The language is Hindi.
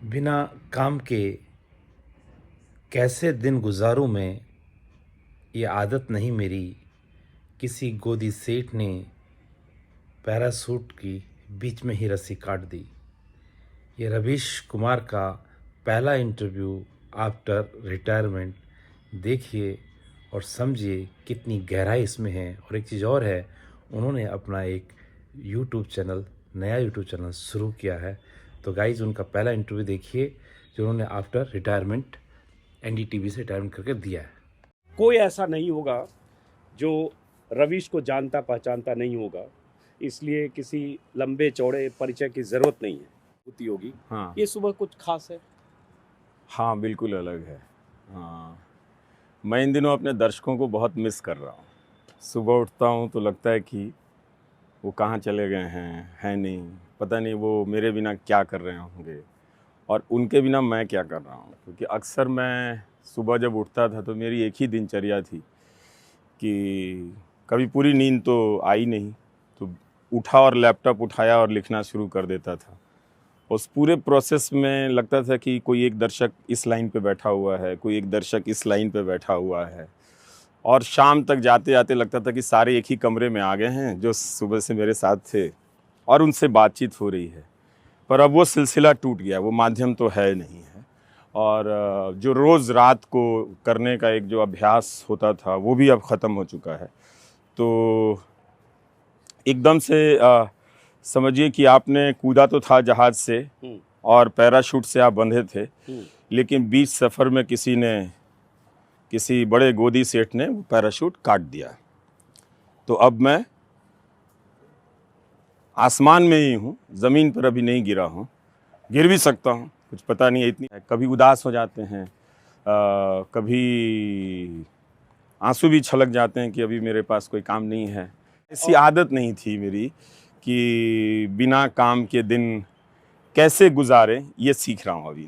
बिना काम के कैसे दिन गुजारूं मैं, ये आदत नहीं मेरी। किसी गोदी सेठ ने पैरासूट की बीच में ही रस्सी काट दी। ये रवीश कुमार का पहला इंटरव्यू आफ्टर रिटायरमेंट। देखिए और समझिए कितनी गहराई इसमें है। और एक चीज़ और है, उन्होंने अपना एक यूट्यूब चैनल, नया यूट्यूब चैनल शुरू किया है। तो गाइज उनका पहला इंटरव्यू देखिए जो उन्होंने आफ्टर रिटायरमेंट एनडीटीवी से रिटायरमेंट करके दिया है। कोई ऐसा नहीं होगा जो रवीश को जानता पहचानता नहीं होगा, इसलिए किसी लंबे चौड़े परिचय की ज़रूरत नहीं है होती होगी। हाँ ये सुबह कुछ खास है? हाँ, बिल्कुल अलग है। हाँ, मैं इन दिनों अपने दर्शकों को बहुत मिस कर रहा हूँ। सुबह उठता हूँ तो लगता है कि वो कहाँ चले गए हैं नहीं, पता नहीं वो मेरे बिना क्या कर रहे होंगे और उनके बिना मैं क्या कर रहा हूँ। क्योंकि अक्सर मैं सुबह जब उठता था तो मेरी एक ही दिनचर्या थी कि कभी पूरी नींद तो आई नहीं, तो उठा और लैपटॉप उठाया और लिखना शुरू कर देता था। उस पूरे प्रोसेस में लगता था कि कोई एक दर्शक इस लाइन पे बैठा हुआ है, कोई एक दर्शक इस लाइन पे बैठा हुआ है, और शाम तक जाते जाते लगता था कि सारे एक ही कमरे में आ गए हैं जो सुबह से मेरे साथ थे और उनसे बातचीत हो रही है। पर अब वो सिलसिला टूट गया, वो माध्यम तो है नहीं है। और जो रोज़ रात को करने का एक जो अभ्यास होता था वो भी अब ख़त्म हो चुका है। तो एकदम से समझिए कि आपने कूदा तो था जहाज़ से और पैराशूट से आप बंधे थे, लेकिन बीच सफ़र में किसी बड़े गोदी सेठ ने वो पैराशूट काट दिया। तो अब मैं आसमान में ही हूँ, ज़मीन पर अभी नहीं गिरा हूँ। गिर भी सकता हूँ, कुछ पता नहीं है। इतनी कभी उदास हो जाते हैं, कभी आंसू भी छलक जाते हैं कि अभी मेरे पास कोई काम नहीं है। ऐसी आदत नहीं थी मेरी कि बिना काम के दिन कैसे गुजारें, ये सीख रहा हूँ अभी।